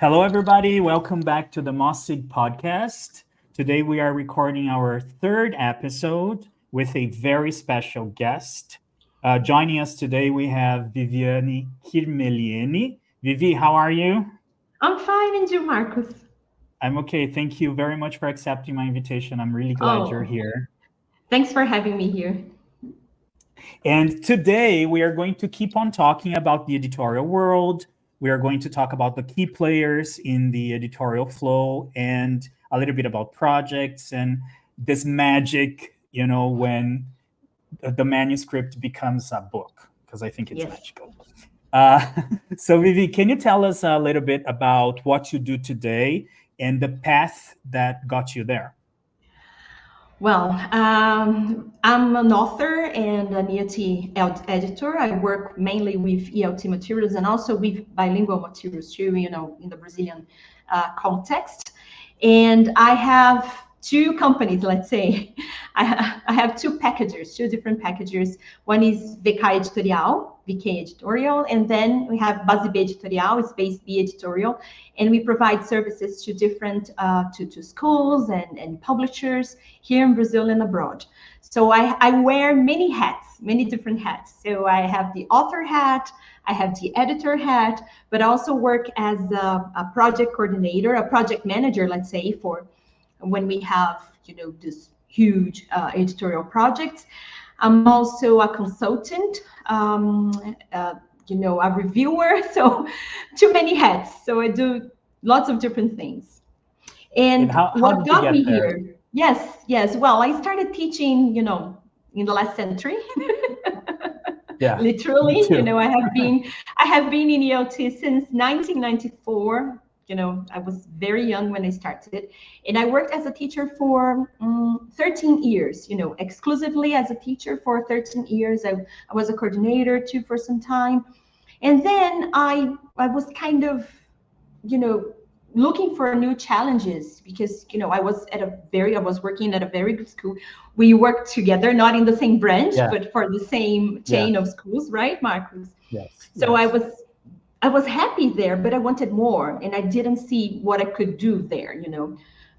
Hello, everybody. Welcome back to the MaWSIG podcast. Today, we are recording our third episode with a very special guest. Joining us today, we have Viviane Kirmeliene. Vivi, how are you? I'm fine, and you, Marcus? I'm okay. Thank you very much for accepting my invitation. I'm really glad you're Oh, here. thanks for having me here. And today, we are going to keep on talking about the editorial world. We are going to talk about the key players in the editorial flow and a little bit about projects and this magic, when the manuscript becomes a book, because I think it's Yes. magical. Uh, so, Vivi, can you tell us a little bit about what you do today and the path that got you there? Well, I'm an author and an ELT editor. I work mainly with ELT materials and also with bilingual materials too, in the Brazilian context. And I have two companies, let's say. I have two different packagers. One is VK Editorial, and then we have BAZ Editorial, Space B Editorial, and we provide services to different to schools and publishers here in Brazil and abroad. So I wear many different hats. So I have the author hat, I have the editor hat, but I also work as a project coordinator, a project manager, let's say, for when we have, this huge editorial projects. I'm also a consultant, a reviewer, so too many hats. So I do lots of different things. And And how what did you got me get there? here? Yes. Well, I started teaching, in the last century. Yeah, me Literally, too. I have been in ELT since 1994. I was very young when I started, and I worked as a teacher for 13 years. Exclusively as a teacher for 13 years. I was a coordinator too for some time, and then I was kind of, you know, looking for new challenges because I was working at a very good school. We worked together, not in the same branch, Yeah, but for the same yeah, chain of schools, right, Marcus? yes, So I yes. was I was happy there, but I wanted more, and I didn't see what I could do there.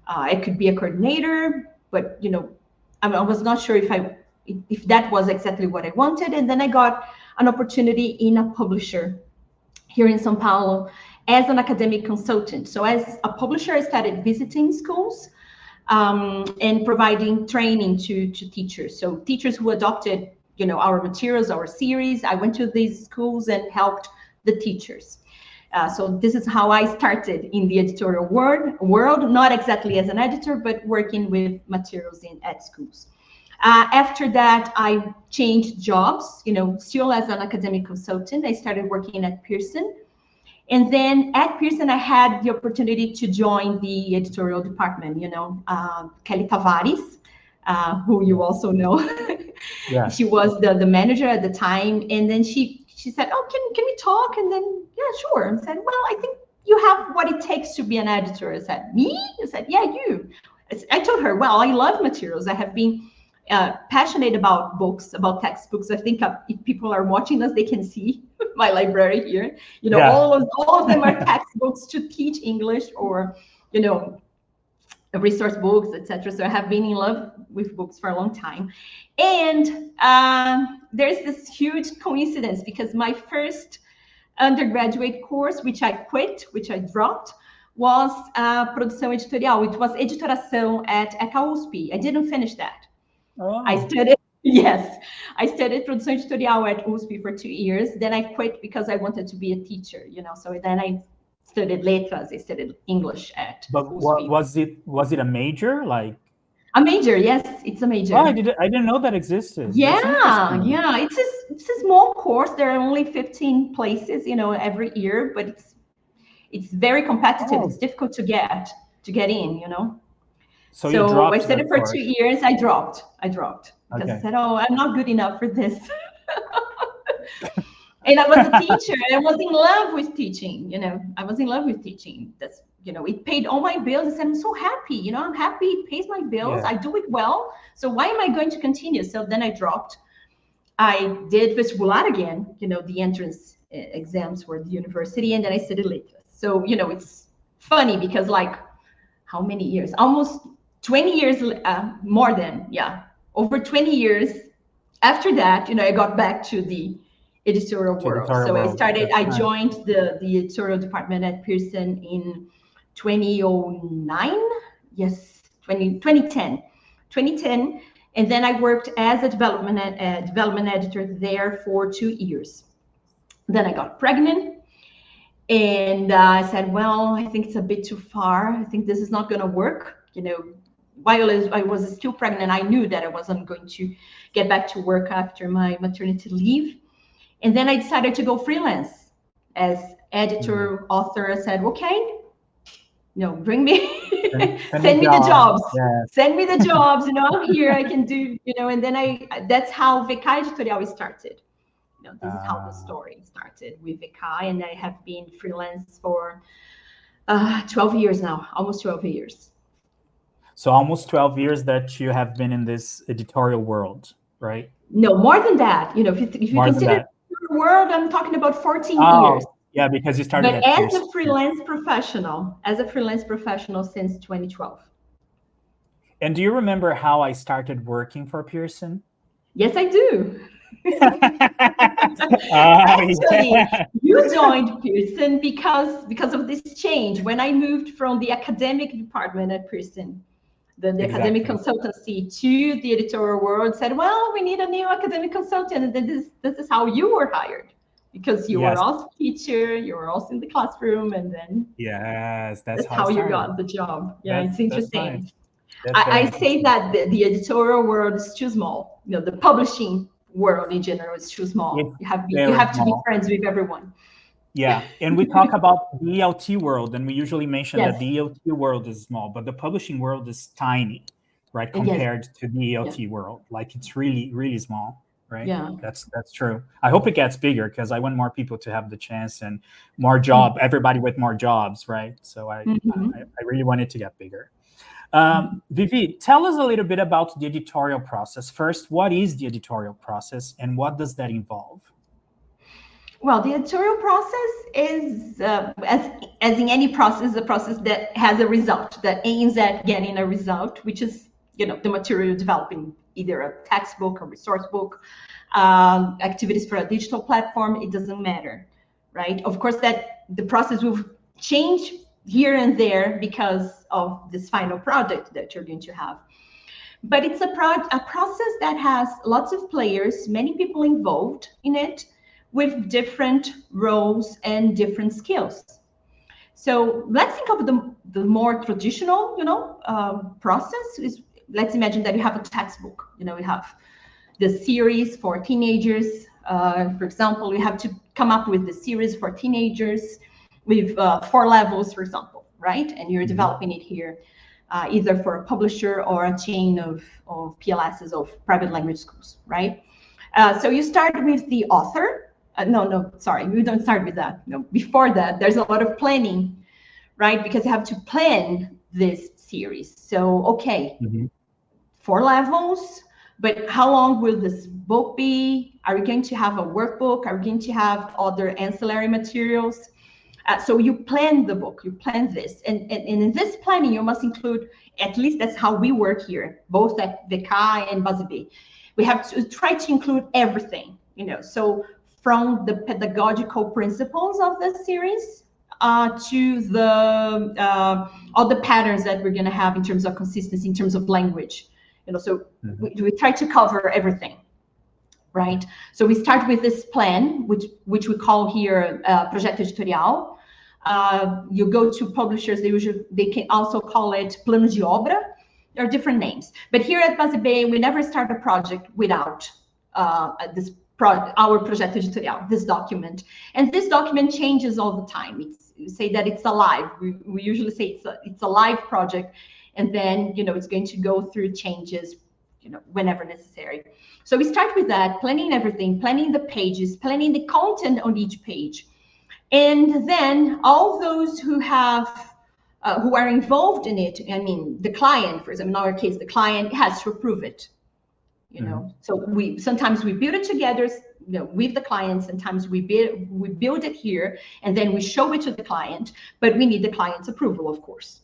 I could be a coordinator, but I was not sure if that was exactly what I wanted. And then I got an opportunity in a publisher here in São Paulo as an academic consultant. So as a publisher, I started visiting schools and providing training to teachers. So teachers who adopted, our materials, our series. I went to these schools and helped the teachers. So this is how I started in the editorial world, not exactly as an editor, but working with materials at schools. After that, I changed jobs, still as an academic consultant. I started working at Pearson. And then at Pearson, I had the opportunity to join the editorial department, Kelly Tavares, who you also know. Yeah. She was the manager at the time. And then she said, oh, can we talk? And then, yeah, sure. I said, well, I think you have what it takes to be an editor. I said, me? I said, yeah, you. I told her, well, I love materials. I have been passionate about books, about textbooks. I think if people are watching us, they can see my library here. Yeah. All of them are textbooks to teach English or, resource books, etc. So I have been in love with books for a long time. And there's this huge coincidence because my first undergraduate course, which I quit, which I dropped, was Produção Editorial, which was Editoração at ECA USP. I didn't finish that. I Oh, studied, yes, I studied Produção Editorial at USP for 2 years. Then I quit because I wanted to be a teacher, So then I studied letras. I studied English at but what USP. was it? Was it a major? Like, A major, yes, it's a oh, major. I didn't know that existed. That's Yeah, interesting. yeah. It's a small course. There are only 15 places, every year, but it's very competitive. It's Oh, difficult to get in. so you So I dropped studied that for 2 course. years. I dropped because I Okay. said, "Oh, I'm not good enough for this." And I was a teacher. I was in love with teaching. I was in love with teaching. It paid all my bills. I said, I'm so happy. I'm happy. It pays my bills. Yeah. I do it well. So why am I going to continue? So then I dropped. I did vestibular again. The entrance exams for the university, and then I studied letras. So funny because like how many years? Almost 20 years, more than, yeah, over 20 years after that, I got back to the editorial world. So I joined the editorial department at Pearson in 2009. Yes, 2010. And then I worked as a development editor there for 2 years. Then I got pregnant. And I said, well, I think it's a bit too far. I think this is not going to work. While I was still pregnant, I knew that I wasn't going to get back to work after my maternity leave. And then I decided to go freelance as editor, author. I said, okay, bring me, send me the jobs. Yeah. Send me the jobs, I'm here, I can do, and then that's how VK Editorial started. This is how the story started with VK, and I have been freelance for 12 years now, almost 12 years. So almost 12 years that you have been in this editorial world, right? No, more than that. If you consider the world, I'm talking about 14 years. Yeah, because you started but as a freelance professional since 2012. And do you remember how I started working for Pearson? Yes, I do. Actually, you joined Pearson because of this change. When I moved from the academic department at Pearson, the academic consultancy, to the editorial world, said, well, we need a new academic consultant. And this is how you were hired, because you were also a teacher, you were also in the classroom, and then that's how you got the job. Yeah, it's interesting. I say that the editorial world is too small. The publishing world in general is too small. You have to be friends with everyone. Yeah, and we talk about the ELT world, and we usually mention that the ELT world is small, but the publishing world is tiny, right? Compared to the ELT world, like it's really, really small, right? Yeah, that's true. I hope it gets bigger because I want more people to have the chance and more job, everybody with more jobs, right? So I really want it to get bigger. Vivi, tell us a little bit about the editorial process. First, what is the editorial process and what does that involve? Well, the editorial process is, as in any process, a process that has a result, that aims at getting a result, which is, the material you're developing, either a textbook, a resource book, activities for a digital platform, it doesn't matter, right? Of course, that the process will change here and there because of this final project that you're going to have. But it's a process that has lots of players, many people involved in it, with different roles and different skills. So let's think of the more traditional, process. Let's imagine that you have a textbook. You have the series for teenagers. For example, you have to come up with the series for teenagers with 4 levels, for example, right? And you're developing it here, either for a publisher or a chain of PLSs, of private language schools, right? So you start with the author. Sorry, we don't start with that. No, before that, there's a lot of planning, right? Because you have to plan this series. So, okay, 4 levels, but how long will this book be? Are we going to have a workbook? Are we going to have other ancillary materials? So you plan the book, you plan this. And in this planning, you must include, at least that's how we work here, both at VK and BRAZ-TESOL. We have to try to include everything, so from the pedagogical principles of the series to all the patterns that we're going to have in terms of consistency, in terms of language. So we try to cover everything, right? So we start with this plan, which we call here Projeto Editorial. You go to publishers, they can also call it Plano de Obra. There are different names. But here at BRAZ-TESOL, we never start a project without our Projeto Editorial, this document. And this document changes all the time. We say that it's alive. We usually say it's a live project. And then, it's going to go through changes, whenever necessary. So we start with that, planning everything, planning the pages, planning the content on each page. And then all those who are involved in it, the client, for example, in our case, the client has to approve it. So sometimes we build it together, with the client. Sometimes we build it here and then we show it to the client, but we need the client's approval, of course.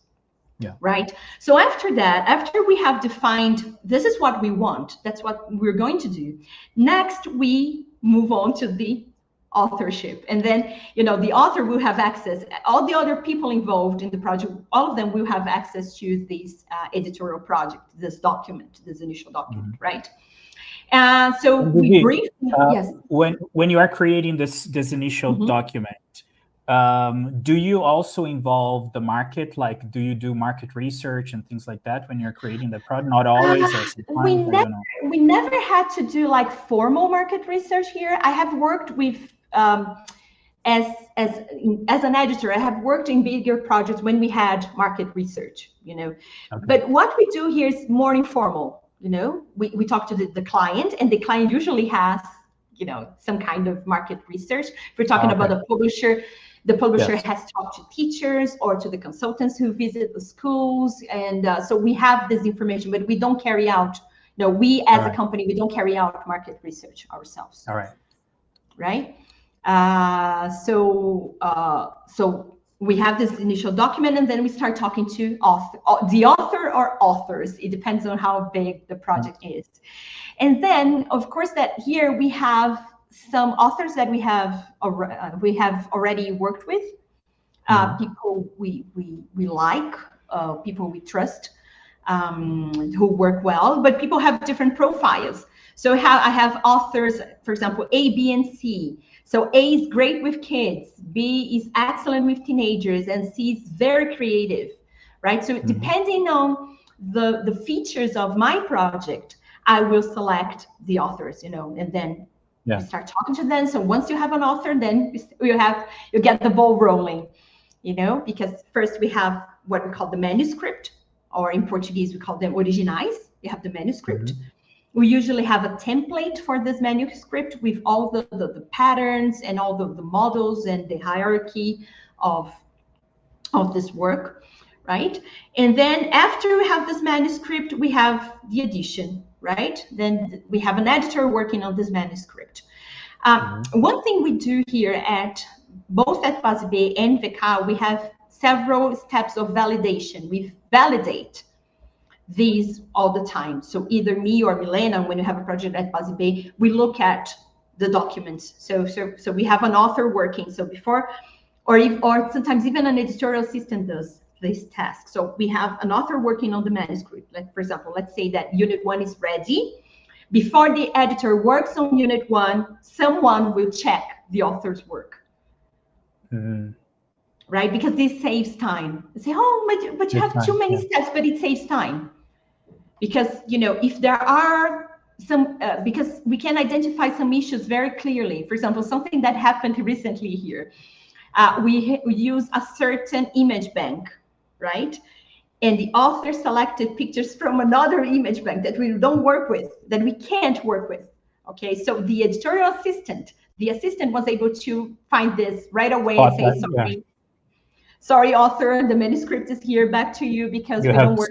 Yeah. Right. So after that, after we have defined this is what we want, that's what we're going to do. Next, we move on to the authorship, and then the author will have access. All the other people involved in the project, all of them will have access to this editorial project, this document, this initial document, right? So we briefly, yes. When you are creating this initial document, do you also involve the market? Like, do you do market research and things like that when you're creating the product? Not always, or sometimes. We never had to do like formal market research here. I have worked with as an editor, I have worked in bigger projects when we had market research, Okay. But what we do here is more informal. We talk to the client, and the client usually has, some kind of market research. If we're talking about a publisher, the publisher has talked to teachers or to the consultants who visit the schools. And so we have this information, but we don't carry out, we as a company, we don't carry out market research ourselves. All right. Right. So we have this initial document, and then we start talking to the author or authors. It depends on how big the project is. And then, of course, that here we have some authors that we have already worked with, people we like, people we trust, who work well, but people have different profiles. So I have authors, for example, A, B, and C. So A is great with kids, B is excellent with teenagers, and C is very creative, right? So depending on the features of my project, I will select the authors, and then we start talking to them. So once you have an author, then you get the ball rolling, because first we have what we call the manuscript, or in Portuguese, we call them originais. You have the manuscript. We usually have a template for this manuscript with all the patterns and all the models and the hierarchy of this work, right? And then after we have this manuscript, we have the edition, right? Then we have an editor working on this manuscript. One thing we do here both at BRAZ and VK, we have several steps of validation. We validate these all the time. So either me or Milena, when you have a project at BRAZ, we look at the documents. So we have an author working. So before, or sometimes even an editorial assistant does this task. So we have an author working on the manuscript. Like, for example, let's say that Unit 1 is ready. Before the editor works on Unit 1, someone will check the author's work. Right? Because this saves time. They say, but you have too many steps, but it saves time. Because, if there are some, because we can identify some issues very clearly. For example, something that happened recently here. We use a certain image bank, right? And the author selected pictures from another image bank that we don't work with, that we can't work with. Okay, so the editorial assistant, was able to find this right away and say, sorry, author, the manuscript is here, back to you, because we don't work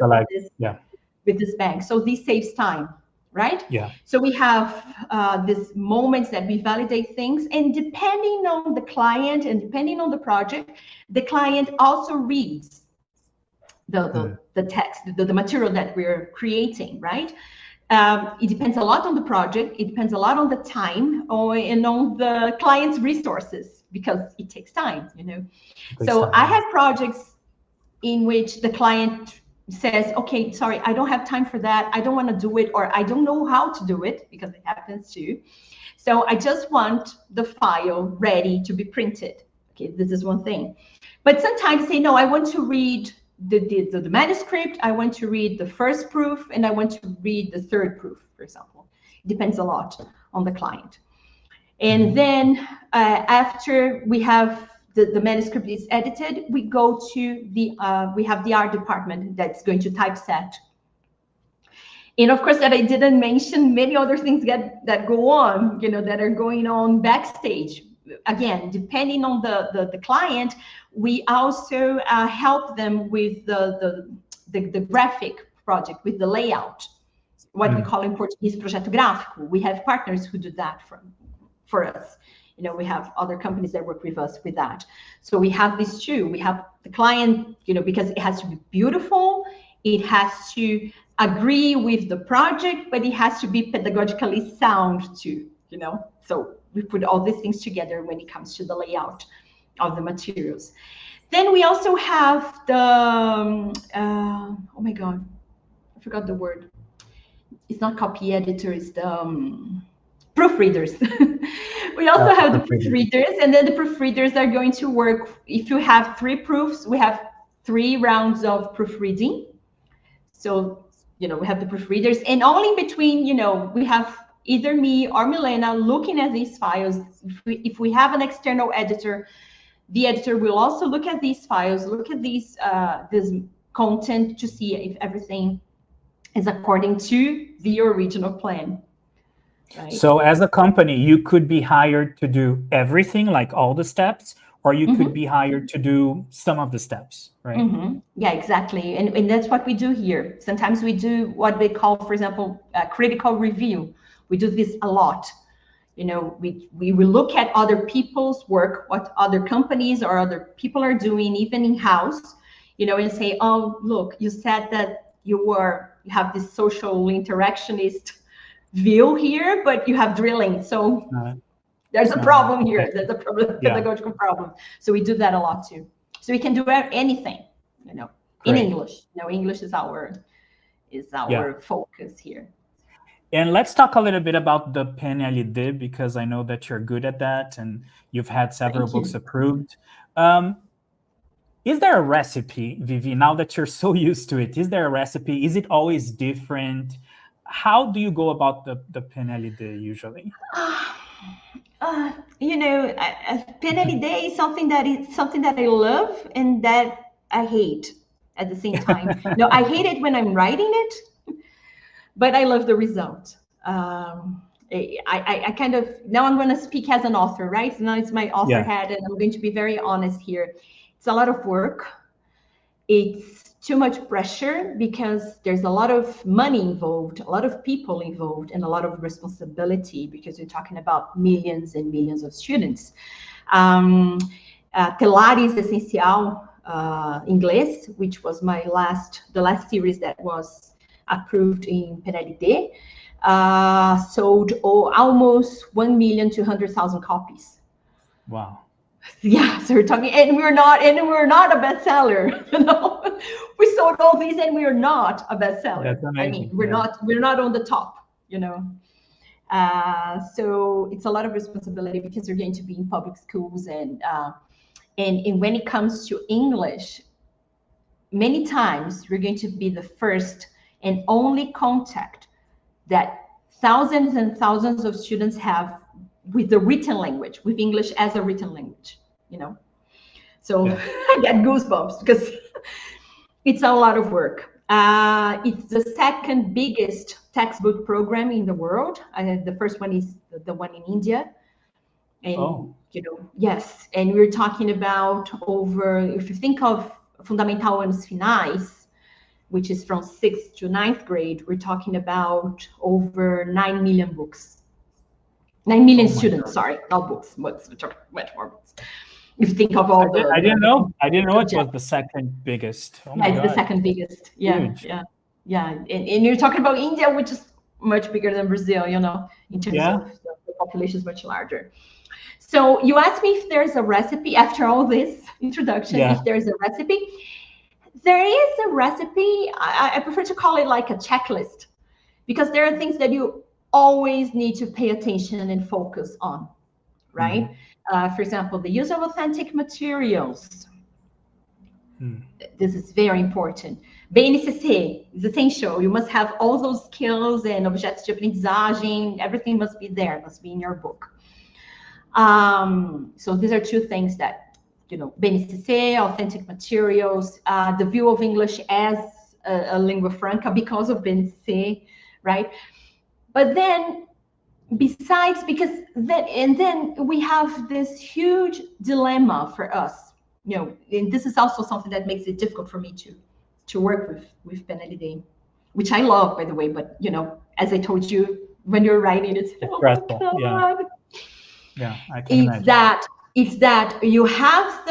with this bank. So this saves time, right? Yeah. So we have these moments that we validate things, and depending on the client and depending on the project, the client also reads the text, the material that we're creating, right? It depends a lot on the project. It depends a lot on the time and on the client's resources, because it takes time, So I have projects in which the client says, okay, sorry, I don't have time for that. I don't want to do it, or I don't know how to do it, because it happens too. So I just want the file ready to be printed. Okay, this is one thing. But sometimes say, no, I want to read the manuscript, I want to read the first proof, and I want to read the third proof, for example. It depends a lot on the client. And then after we have the manuscript is edited, we go to we have the art department that's going to typeset. And of course, that I didn't mention many other things that go on, that are going on backstage. Again, depending on the client, we also help them with the graphic project, with the layout, what we call in Portuguese projeto gráfico. We have partners who do that for us. You know, we have other companies that work with us with that. So we have these two. We have the client, you know, because it has to be beautiful, it has to agree with the project, but it has to be pedagogically sound too, you know. So we put all these things together when it comes to the layout of the materials. Then we also have the, oh my God, I forgot the word. It's not copy editor, it's the proofreaders. We also have the proofreaders, and then the proofreaders are going to work. If you have 3 proofs, we have 3 rounds of proofreading. So, you know, we have the proofreaders, and all in between, you know, we have either me or Milena looking at these files. If we have an external editor, the editor will also look at these files, look at these this content to see if everything is according to the original plan. Right. So as a company, you could be hired to do everything, like all the steps, or you could be hired to do some of the steps, right? Yeah, exactly. And that's what we do here. Sometimes we do what they call, for example, a critical review. We do this a lot. You know, we will look at other people's work, what other companies or other people are doing, even in-house, you know, and say, oh, look, you said that you have this social interactionist view here, but you have drilling. So there's a problem here. There's a problem, pedagogical problem. So we do that a lot too. So we can do anything, you know, in English. You know, English is our focus here. And let's talk a little bit about the PNLD, because I know that you're good at that and you've had several books approved. Is there a recipe, Vivi, now that you're so used to it? Is there a recipe? Is it always different? How do you go about the PNLD usually? You know, PNLD is something that I love and that I hate at the same time. No, I hate it when I'm writing it, but I love the result. I kind of, now I'm going to speak as an author, right? So now it's my author hat, and I'm going to be very honest here. It's a lot of work. It's too much pressure because there's a lot of money involved, a lot of people involved, and a lot of responsibility because you're talking about millions and millions of students. Pilares Essencial Inglês, which was the last series that was approved in PNLD, sold almost 1,200,000 copies. Wow. Yeah, so we're talking, and we're not a bestseller. You know, we sold all these, and we are not a bestseller. That's amazing. I mean, we're not on the top. You know, so it's a lot of responsibility because you're going to be in public schools, and when it comes to English, many times we're going to be the first and only contact that thousands and thousands of students have with the written language, with English as a written language, you know. So I get goosebumps because it's a lot of work. It's the second biggest textbook program in the world. The first one is the one in India. And, you know, yes. And we're talking about over, if you think of Fundamental Anos Finais, which is from 6th to 9th grade, we're talking about over 9 million books. 9 million students, sorry, not books, much more books. If you think of all I didn't know it was the second biggest. Oh my God. It's the second biggest. Yeah, yeah. And you're talking about India, which is much bigger than Brazil, you know, in terms of the population is much larger. So you asked me if there's a recipe after all this introduction, if there's a recipe. There is a recipe. I prefer to call it like a checklist, because there are things that you always need to pay attention and focus on, right? For example, the use of authentic materials. This is very important. BNCC is essential. You must have all those skills and objetos de aprendizagem. Everything must be there, must be in your book. So these are two things that, you know, BNCC, authentic materials, the view of English as a lingua franca because of BNCC, right? But then besides, then we have this huge dilemma for us, you know, and this is also something that makes it difficult for me to work with PNLD, which I love, by the way, but, you know, as I told you, when you're writing, it's oh my God. Yeah, I can It's imagine. that you have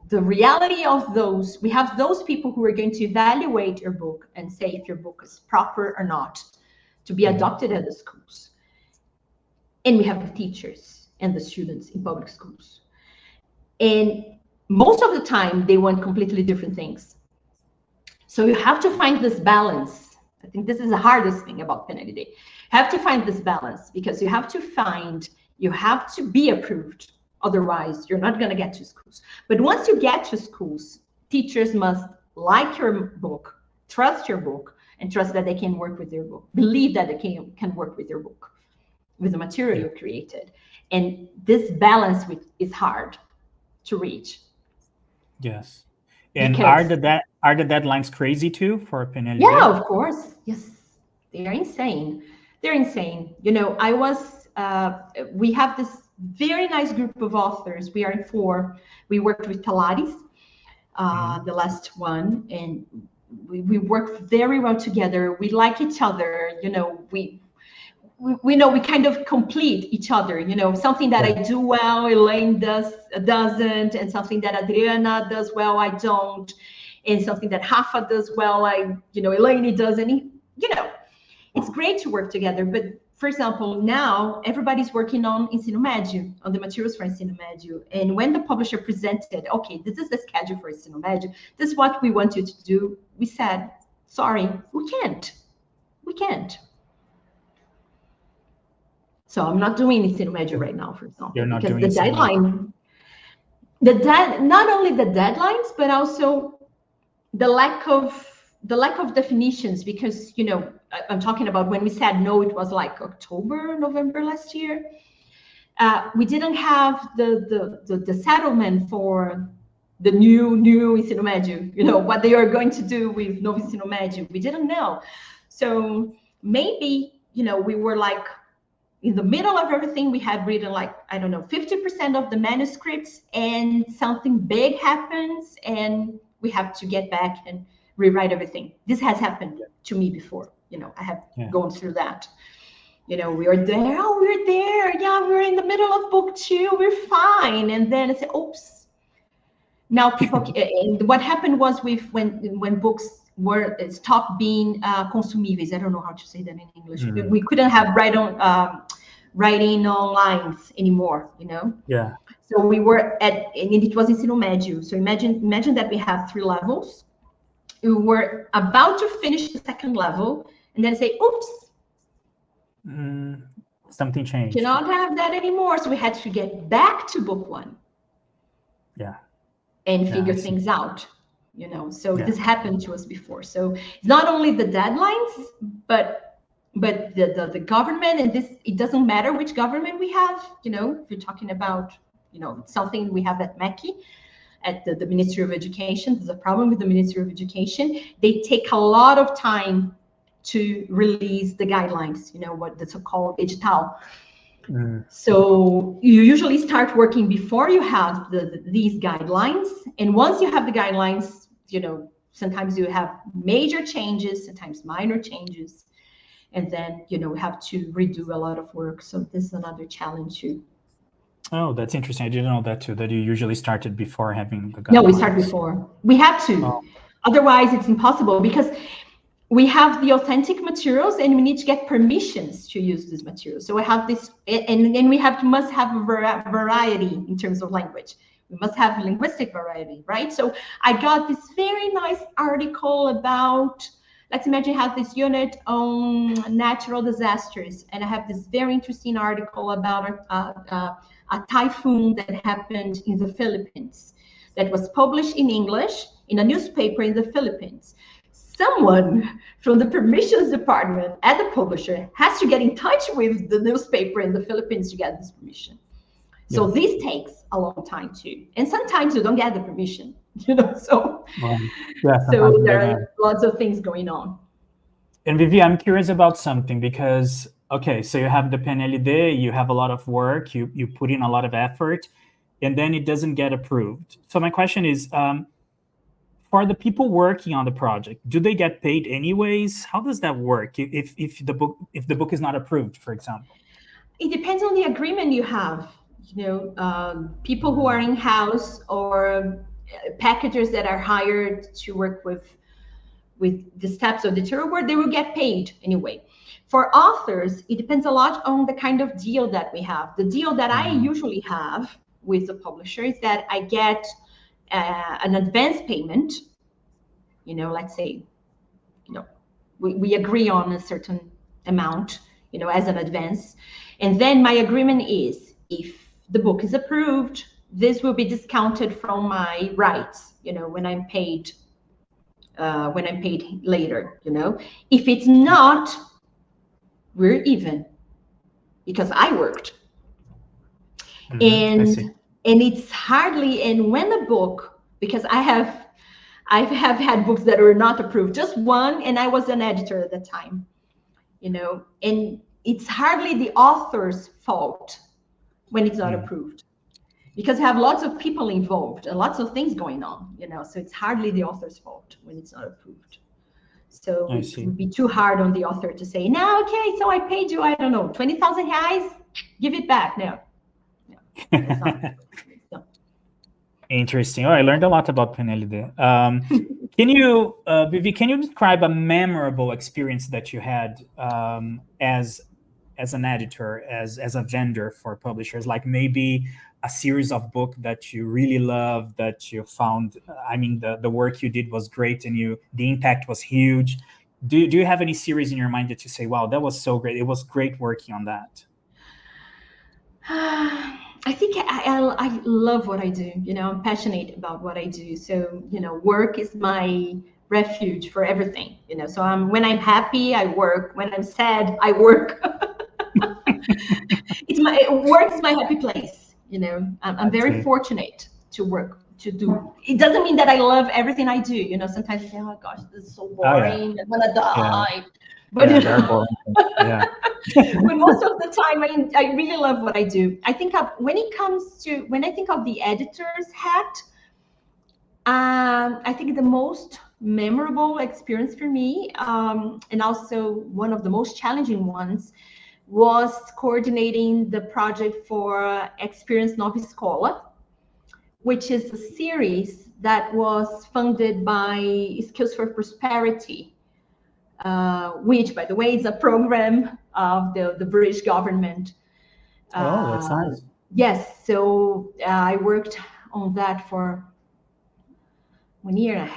the reality of those. We have those people who are going to evaluate your book and say if your book is proper or not to be adopted at the schools. And we have the teachers and the students in public schools. And most of the time, they want completely different things. So you have to find this balance. I think this is the hardest thing about Penalty Day. You have to find this balance because you have to be approved. Otherwise, you're not going to get to schools. But once you get to schools, teachers must like your book, trust your book, and trust that they can work with your book. Believe that they can work with your book, with the material you created. And this balance is hard to reach. Yes. And Because are the deadlines crazy too for Penalty yeah, Day? of course. Yes, they're insane. They're insane. We have this very nice group of authors. We are in 4. We worked with Talares, the last one, and we work very well together. We like each other. We know we kind of complete each other. Something that I do well, Elaine doesn't, and something that Adriana does well, I don't, and something that Rafa does well, Elaine doesn't. It's great to work together. But for example, now everybody's working on Ensino Médio, on the materials for Ensino Médio. And when the publisher presented, okay, this is the schedule for Ensino Médio, this is what we want you to do, we said, sorry, we can't. So I'm not doing Ensino Médio right now, for example, You're not because doing the Ensino deadline, not only the deadlines, but also the lack of definitions. Because I'm talking about when we said no, it was like October, November last year. We didn't have the settlement for the new Ensino Médio. What they are going to do with Novo Ensino Médio, we didn't know. So maybe we were like, in the middle of everything, we had written 50% of the manuscripts, and something big happens and we have to get back and rewrite everything. This has happened to me before. I have gone through that. We are there. Oh, we're there. Yeah, we're in the middle of book 2. We're fine. And then I say, oops. Now people, and what happened was when books stopped being consumíveis. I don't know how to say that in English. We couldn't have writing on lines anymore. Yeah. So we were and it was Ensino Médio. So imagine that we have 3 levels. We were about to finish the 2nd level, and then say, oops. Something changed. Cannot have that anymore. So we had to get back to book 1. Yeah. And figure things out. So this happened to us before. So it's not only the deadlines, but the government, and it doesn't matter which government we have. If you're talking about something we have at MEC, at the Ministry of Education, there's a problem with the Ministry of Education. They take a lot of time to release the guidelines. What the so-called editorial. So you usually start working before you have these guidelines, and once you have the guidelines, sometimes you have major changes, sometimes minor changes, and then have to redo a lot of work. So this is another challenge too. Oh, that's interesting. I didn't know that too, that you usually started before having the guidelines. No, we start before. We have to. Otherwise it's impossible, because we have the authentic materials and we need to get permissions to use these materials. So we have this, and we must have a variety in terms of language. We must have linguistic variety, right? So I got this very nice article about, let's imagine I have this unit on natural disasters, and I have this very interesting article about a typhoon that happened in the Philippines that was published in English in a newspaper in the Philippines. Someone from the permissions department at the publisher has to get in touch with the newspaper in the Philippines to get this permission. So this takes a long time too. And sometimes you don't get the permission, so there are lots of things going on. And Vivi, I'm curious about something, because, okay, so you have the Penalty Day, you have a lot of work, you put in a lot of effort, and then it doesn't get approved. So my question is, for the people working on the project, do they get paid anyways? How does that work if the book is not approved, for example? It depends on the agreement you have. People who are in-house or packagers that are hired to work with these types of editorial work, they will get paid anyway. For authors, it depends a lot on the kind of deal that we have. The deal that I usually have with the publisher is that I get an advance payment. Let's say, we agree on a certain amount, as an advance. And then my agreement is, if the book is approved, this will be discounted from my rights, when I'm paid later, If it's not, we're even, because I worked. And it's hardly, and when the book, because I have had books that were not approved, just one, and I was an editor at the time, and it's hardly the author's fault when it's not approved, because you have lots of people involved and lots of things going on, so it's hardly the author's fault when it's not approved. So it would be too hard on the author to say, no, okay, so I paid you, I don't know, 20,000 reais, give it back. No. That's not no. Interesting. Oh, I learned a lot about Penelide. Can you, Vivi, can you describe a memorable experience that you had as an editor, as a vendor for publishers, like maybe a series of books that you really loved, that you found, the work you did was great and the impact was huge. Do you have any series in your mind that you say, wow, that was so great, it was great working on that? I think I love what I do. I'm passionate about what I do. So, work is my refuge for everything. So when I'm happy, I work. When I'm sad, I work. Work is my happy place. I'm very fortunate to work, to do. It doesn't mean that I love everything I do. Sometimes you say, oh gosh, this is so boring. I'm gonna die. But but most of the time, I really love what I do. I think when I think of the editor's hat, I think the most memorable experience for me, and also one of the most challenging ones, was coordinating the project for Experience Nova Escola, which is a series that was funded by Skills for Prosperity, which, by the way, is a program of the British government. Oh, that's nice. Yes, so I worked on that for 1.5 years.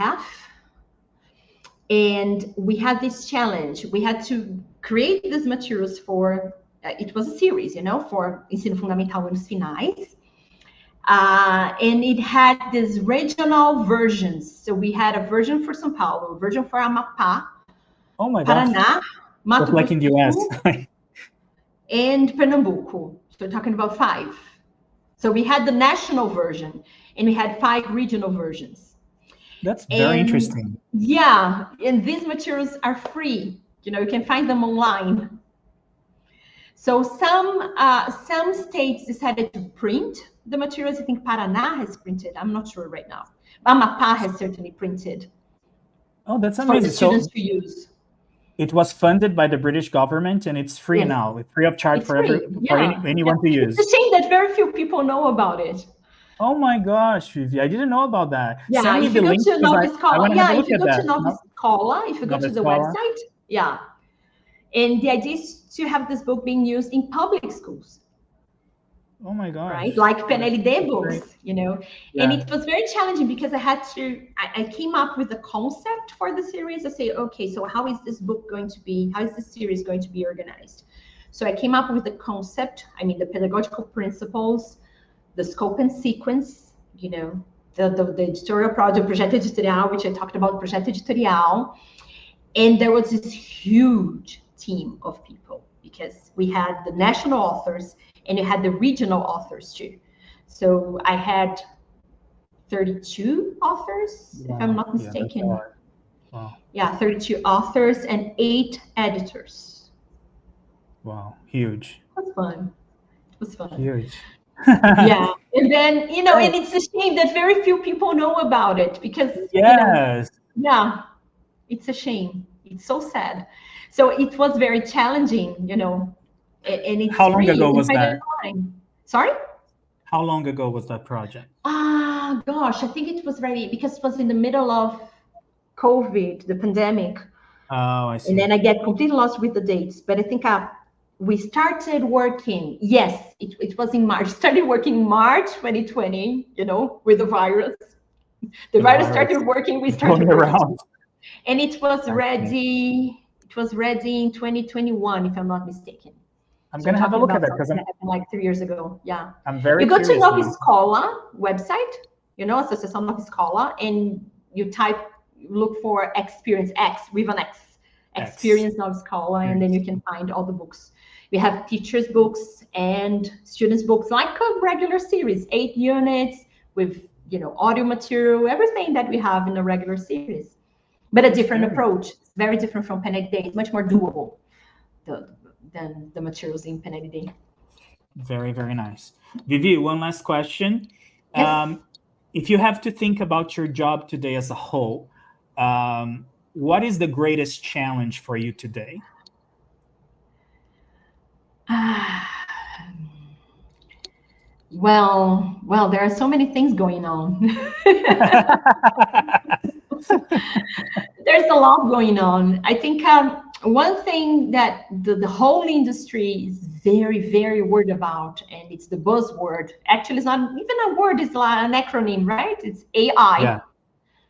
And we had this challenge. We had to create these materials for, it was a series, for Ensino Fundamental Anos Finais. And it had these regional versions. So we had a version for São Paulo, a version for Amapá, oh my Paraná, gosh. Mato Just like in the US. and Pernambuco. So we're talking about 5. So we had the national version, and we had 5 regional versions. That's very interesting. Yeah, and these materials are free. You can find them online. So some states decided to print the materials. I think Paraná has printed. I'm not sure right now. Amapá has certainly printed. Oh, that's amazing. For the students to use. It was funded by the British government, and it's free now. It's free of charge for anyone to use. It's a shame that very few people know about it. Oh my gosh, Vivi, I didn't know about that. Yeah, Send me if the you link. go to Nova Escola, if you go to Nova Escola, if you go to the website, and the idea is to have this book being used in public schools. Oh my gosh. Right, like Penelide books, And it was very challenging because I came up with the concept for the series. I say, okay, so how is this book going to be? How is this series going to be organized? So I came up with the concept. The pedagogical principles, the scope and sequence, the editorial project, Projeto Editorial, which I talked about, Projeto Editorial. And there was this huge team of people because we had the national authors and you had the regional authors too. So I had 32 authors, if I'm not mistaken. Yeah, 32 authors and 8 editors. Wow, huge. It was fun. It was fun. Huge. Yeah, and then and it's a shame that very few people know about it because it's a shame. It's so sad. So it was very challenging, and it's How long free. ago You can was find it that? online. Sorry? How long ago was that project? Gosh, I think it was ready because it was in the middle of COVID, the pandemic. Oh, I see. And then I get completely lost with the dates. But I think we started working. Yes, it was in March. Started working March 2020, with the virus. The virus started working, we started working. Around. And it was ready. It was ready in 2021, if I'm not mistaken. I'm going to have a look at that because I'm like 3 years ago. Yeah. I'm very You go to Nova now. Escola website, Associação Nova Escola, and you look for Experience X with an X. Experience Nova Escola, and then you can find all the books. We have teachers' books and students' books, like a regular series, 8 units with audio material, everything that we have in a regular series. But a different approach. It's very different from Pen Day. It's much more doable than the materials in Pen Day. Very, very nice. Vivi, one last question. Yes. If you have to think about your job today as a whole, what is the greatest challenge for you today? Well, there are so many things going on. There's a lot going on. I think one thing that the whole industry is very, very worried about, and it's the buzzword. Actually, it's not even a word, it's like an acronym, right? It's AI. Yeah.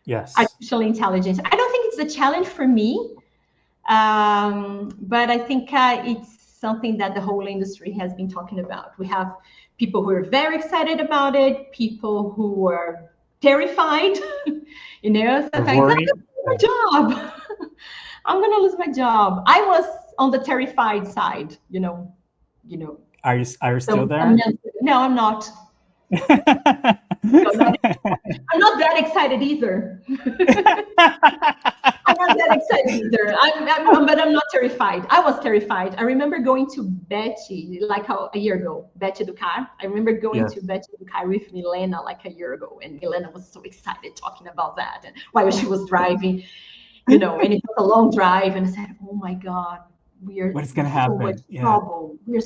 Yes. Artificial intelligence. I don't think it's a challenge for me, but I think it's something that the whole industry has been talking about. We have people who are very excited about it, people who are terrified, sometimes I'm gonna lose my job. I'm gonna lose my job. I was on the terrified side, Are you still there? No, I'm not. I'm not that excited either. I'm not that excited either. But I'm not terrified. I was terrified. I remember going to Betty like a year ago, Betty do Car. I remember going to Betty do Car with Milena like a year ago, and Milena was so excited talking about that and while she was driving, and it was a long drive, and I said, "Oh my God, what's going to happen? So much trouble. We're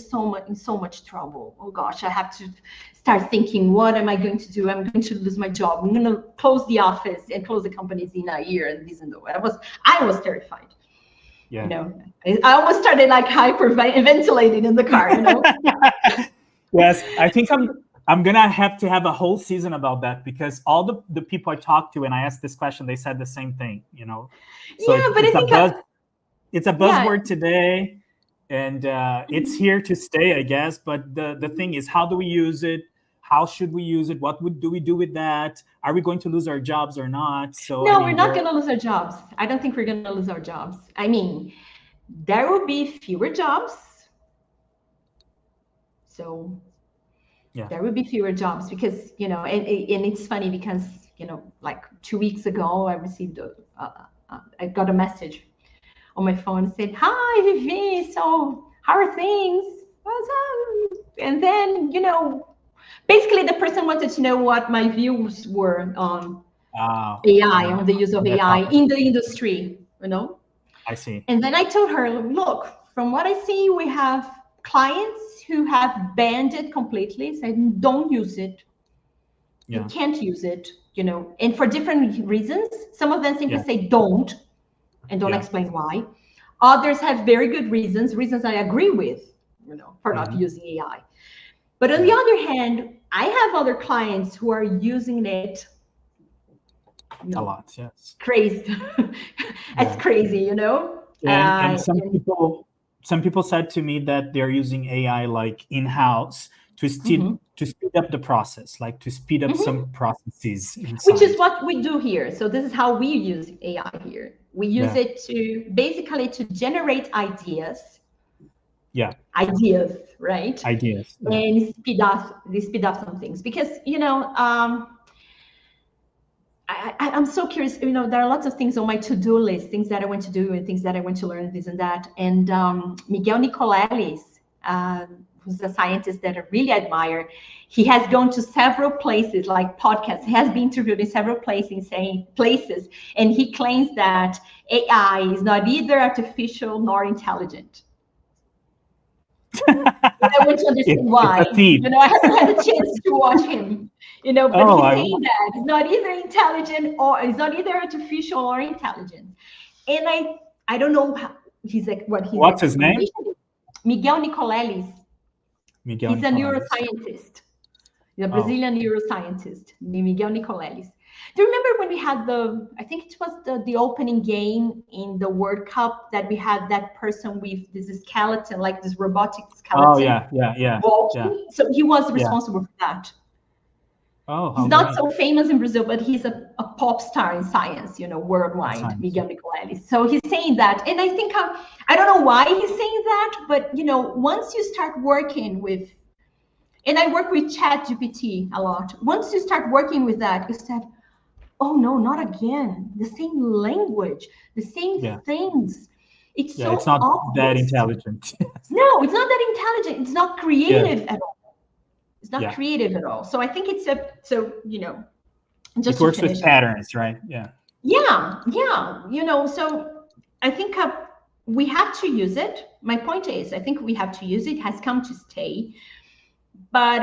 in so much trouble. Oh gosh, I have to start thinking, what am I going to do? I'm going to lose my job. I'm going to close the office and close the companies in a year and this and that." I was terrified. Yeah. I almost started like hyperventilating in the car. Yes, I think I'm gonna have to have a whole season about that, because all the people I talked to and I asked this question, they said the same thing. So yeah, but I think it's a buzzword today, and it's here to stay, I guess. But the thing is, how do we use it? How should we use it? What do we do with that? Are we going to lose our jobs or not? So no, we're not going to lose our jobs. I don't think we're going to lose our jobs. I mean, there will be fewer jobs. So there will be fewer jobs because, and it's funny because, like 2 weeks ago, I got a message on my phone and said, "Hi, Vivi, so how are things?" And then, basically the person wanted to know what my views were on AI, on the use of AI in the industry, I see. And then I told her, look, from what I see, we have clients who have banned it completely, said, don't use it. You can't use it, and for different reasons. Some of them simply say don't, and don't explain why. Others have very good reasons I agree with, for not using AI. But on the other hand, I have other clients who are using it a lot, yes. Crazy. It's crazy, And some people said to me that they're using AI like in-house to speed up the process, like to speed up some processes inside. Which is what we do here. So this is how we use AI here. We use it to basically to generate ideas. Ideas, right? Ideas. And speed up some things. Because, I'm so curious, there are lots of things on my to-do list, things that I want to do and things that I want to learn, this and that. And Miguel Nicolelis, who's a scientist that I really admire, he has gone to several places, like podcasts. He has been interviewed in several places, and he claims that AI is not either artificial nor intelligent. I want to understand why. It's a thief. You know, I haven't had a chance to watch him. You know, but Oh, he's saying that he's not either intelligent or he's not either artificial or intelligent. And I don't know how, he's like what he's. What's his name? Miguel Nicolelis. Miguel He's Nicolelis. a neuroscientist. He's a Brazilian neuroscientist, Miguel Nicolelis. Do you remember when we had I think it was the opening game in the World Cup that we had that person with this skeleton, like this robotic skeleton? Oh, yeah. Walking. So he was responsible for that. Oh, he's not so famous in Brazil, but he's a pop star in science, you know, worldwide, Miguel Nicolelis. So he's saying that. And I think, I don't know why he's saying that, but, you know, once you start working with, and I work with ChatGPT a lot. Once you start working with that, you said, oh no, not again. The same language, the same things. It's so it's not obvious. that intelligent. No, it's not that intelligent. It's not creative at all. It's not creative at all. So I think it's you know, just it works with patterns, right? Yeah. You know, so I think we have to use it. My point is, I think we have to use it. It has come to stay, but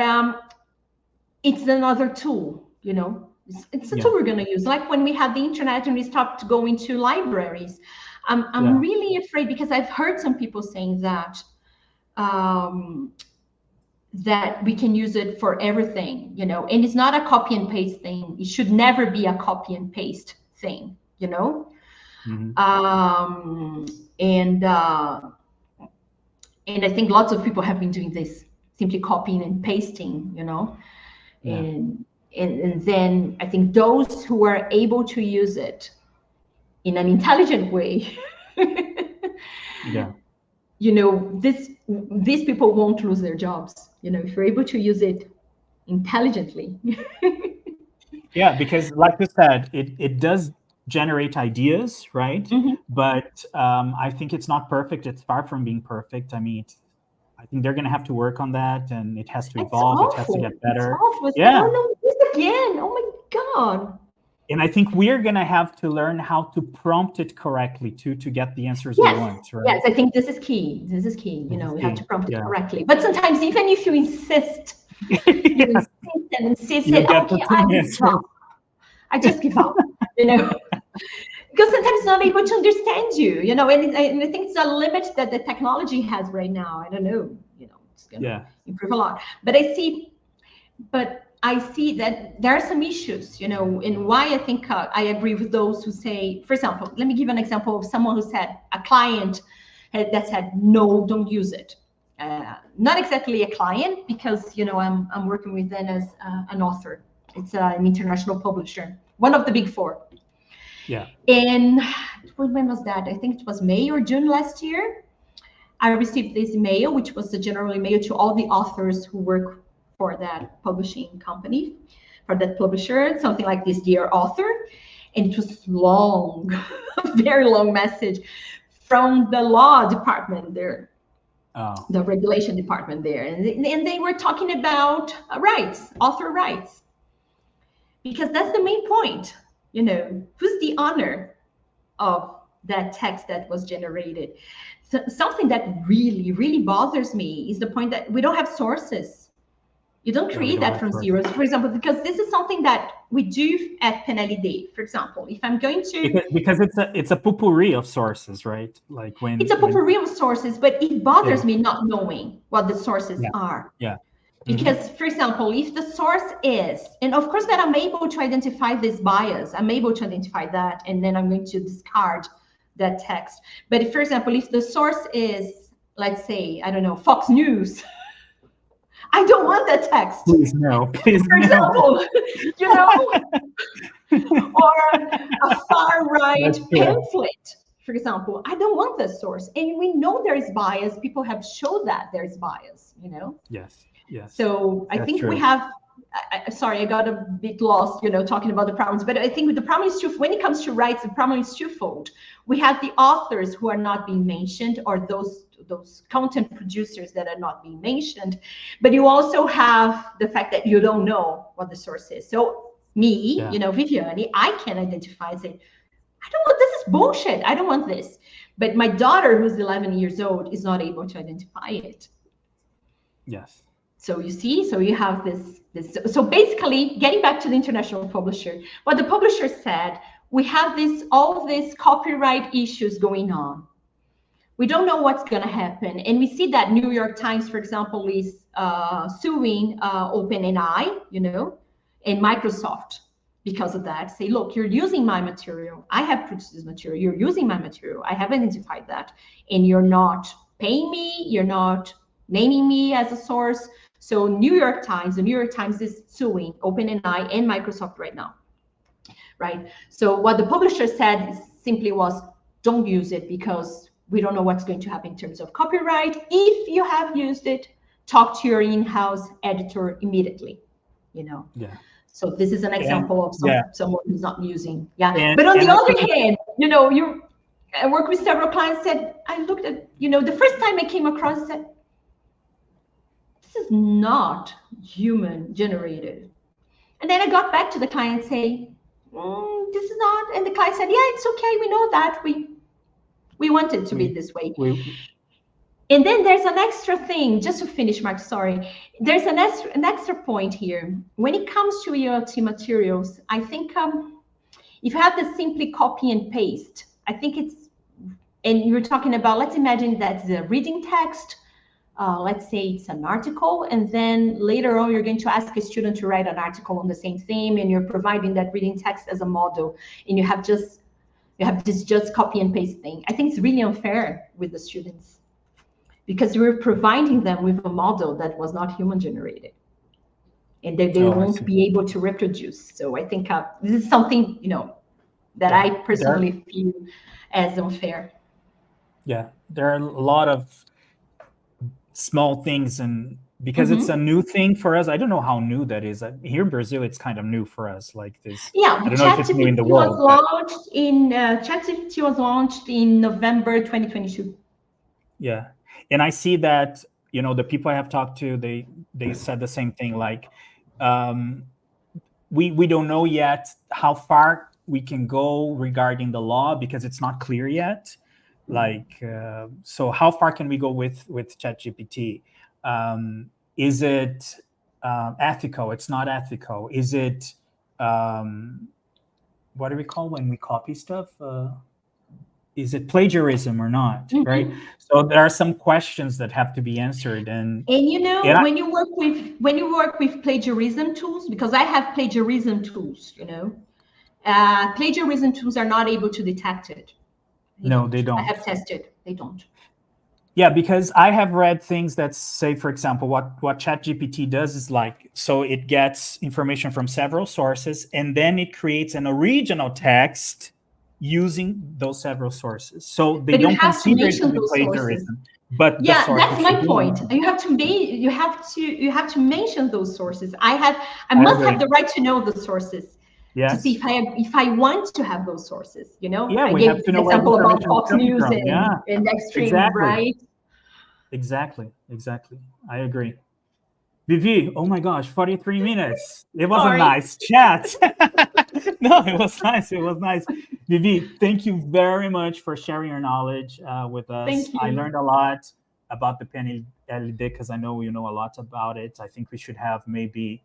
it's another tool, you know. It's a tool we're going to use. Like when we had the internet and we stopped going to libraries. I'm really afraid, because I've heard some people saying that that we can use it for everything, you know, and it's not a copy and paste thing. It should never be a copy and paste thing, you know. And I think lots of people have been doing this, simply copying and pasting, you know. And then I think those who are able to use it in an intelligent way, you know, these people won't lose their jobs, you know, if you're able to use it intelligently. Yeah, because like you said, it does generate ideas, right? But I think it's not perfect. It's far from being perfect. I mean, I think they're going to have to work on that, and it has to evolve. It has to get better. Yeah. Oh, no, this again. Oh my God. And I think we're going to have to learn how to prompt it correctly to get the answers we want, right? Yes, I think this is key. This is key. You know, we have to prompt it correctly. But sometimes, even if you insist, you insist, you get okay, I just give up, you know. Because sometimes it's not able to understand you, you know, and I think it's a limit that the technology has right now. I don't know, you know, it's going to improve a lot. But I see that there are some issues, you know, and why I think I agree with those who say, for example, let me give an example of someone who said, a client that said, no, don't use it. Not exactly a client, because, you know, I'm working with them as an author. It's an international publisher, one of the big four. Yeah. And when was that? I think it was May or June last year. I received this email, which was the general email to all the authors who work for that publishing company, for that publisher, something like this, dear author. And it was long, a very long message from the law department there, the regulation department there. And they were talking about rights, author rights, because that's the main point. You know, who's the owner of that text that was generated? So something that really, really bothers me is the point that we don't have sources. You don't create that from zero. For example, because this is something that we do at Kimerliene. For example, if I'm going to because it's a potpourri of sources, right? Like when it's a potpourri of sources, but it bothers me not knowing what the sources are. Yeah. Because, for example, if the source is, and of course that I'm able to identify this bias, I'm able to identify that, and then I'm going to discard that text. But if, for example, if the source is, let's say, I don't know, Fox News, I don't want that text. Please no. Please for example, you know, or a far-right pamphlet, for example. I don't want that source. And we know there is bias. People have shown that there's bias, you know? Yes. Yes. So I think we have, sorry, I got a bit lost, you know, talking about the problems, but I think the problem is when it comes to rights, the problem is twofold. We have the authors who are not being mentioned, or those content producers that are not being mentioned, but you also have the fact that you don't know what the source is. So me, you know, Viviane, I can identify and say, I don't want, this is bullshit. I don't want this. But my daughter, who's 11 years old, is not able to identify it. Yes. So you see, so you have this. So basically, getting back to the international publisher, what the publisher said, we have all these copyright issues going on. We don't know what's going to happen, and we see that New York Times, for example, is suing OpenAI, and Microsoft because of that. Say, look, you're using my material. I have produced this material. You're using my material. I have identified that, and you're not paying me. You're not naming me as a source. So the New York Times is suing OpenAI and Microsoft right now, right? So what the publisher said simply was, don't use it because we don't know what's going to happen in terms of copyright. If you have used it, talk to your in-house editor immediately, Yeah. So this is an example of someone who's not using. Yeah. But on the other hand, I work with several clients that I looked at, the first time I came across it, said, this is not human generated. And then I got back to the client and say, this is not. And the client said, yeah, it's okay. We know that. We want it to be this way. And then there's an extra thing, just to finish, Mark, sorry. There's an extra point here. When it comes to ELT materials, I think if you have to simply copy and paste, I think and you're talking about, let's imagine that's a reading text. Let's say it's an article, and then later on you're going to ask a student to write an article on the same theme, and you're providing that reading text as a model, and you have this just copy and paste thing. I think it's really unfair with the students because we're providing them with a model that was not human generated, and they won't be able to reproduce. So I think this is something that I personally feel as unfair. Yeah, there are a lot of small things, and because it's a new thing for us, I don't know how new that is. Here in Brazil, it's kind of new for us, like this. Yeah, I don't know if it's new in the world. ChatGPT was launched in November 2022. Yeah, and I see that the people I have talked to, they said the same thing. Like, we don't know yet how far we can go regarding the law because it's not clear yet. Like, so how far can we go with ChatGPT? Is it ethical? It's not ethical. Is it what do we call when we copy stuff? Is it plagiarism or not? Right. So there are some questions that have to be answered. And when you work with plagiarism tools, because I have plagiarism tools, plagiarism tools are not able to detect it. No, they don't. I have tested. They don't. Yeah, because I have read things that say, for example, what ChatGPT does is like, so it gets information from several sources, and then it creates an original text using those several sources. So they don't consider it to be plagiarism. But that's my point. You have to mention those sources. I must have the right to know the sources. Yes. To see if I want to have those sources, Yeah, I we have to know where the example about information Fox is coming News from. and Extreme, exactly. Right? Exactly. I agree. Vivi, oh my gosh, 43 minutes. It was a nice chat. No, it was nice. Vivi, thank you very much for sharing your knowledge with us. Thank you. I learned a lot about the PNLD because I know you know a lot about it. I think we should have maybe,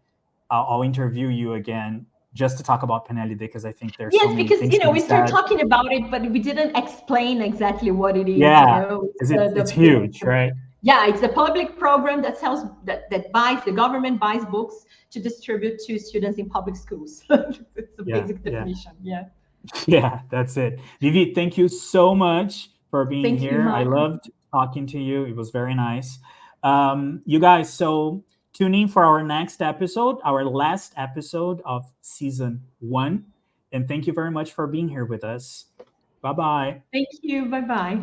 I'll interview you again just to talk about PNLD because I think there's so many things we started talking about it, but we didn't explain exactly what it is. Yeah, it's huge, right? Yeah, it's a public program that sells the government buys books to distribute to students in public schools. It's the basic definition. Yeah, that's it. Vivi, thank you so much for being here. I loved talking to you. It was very nice. You guys, so tune in for our next episode, our last episode of season 1. And thank you very much for being here with us. Bye-bye. Thank you. Bye-bye.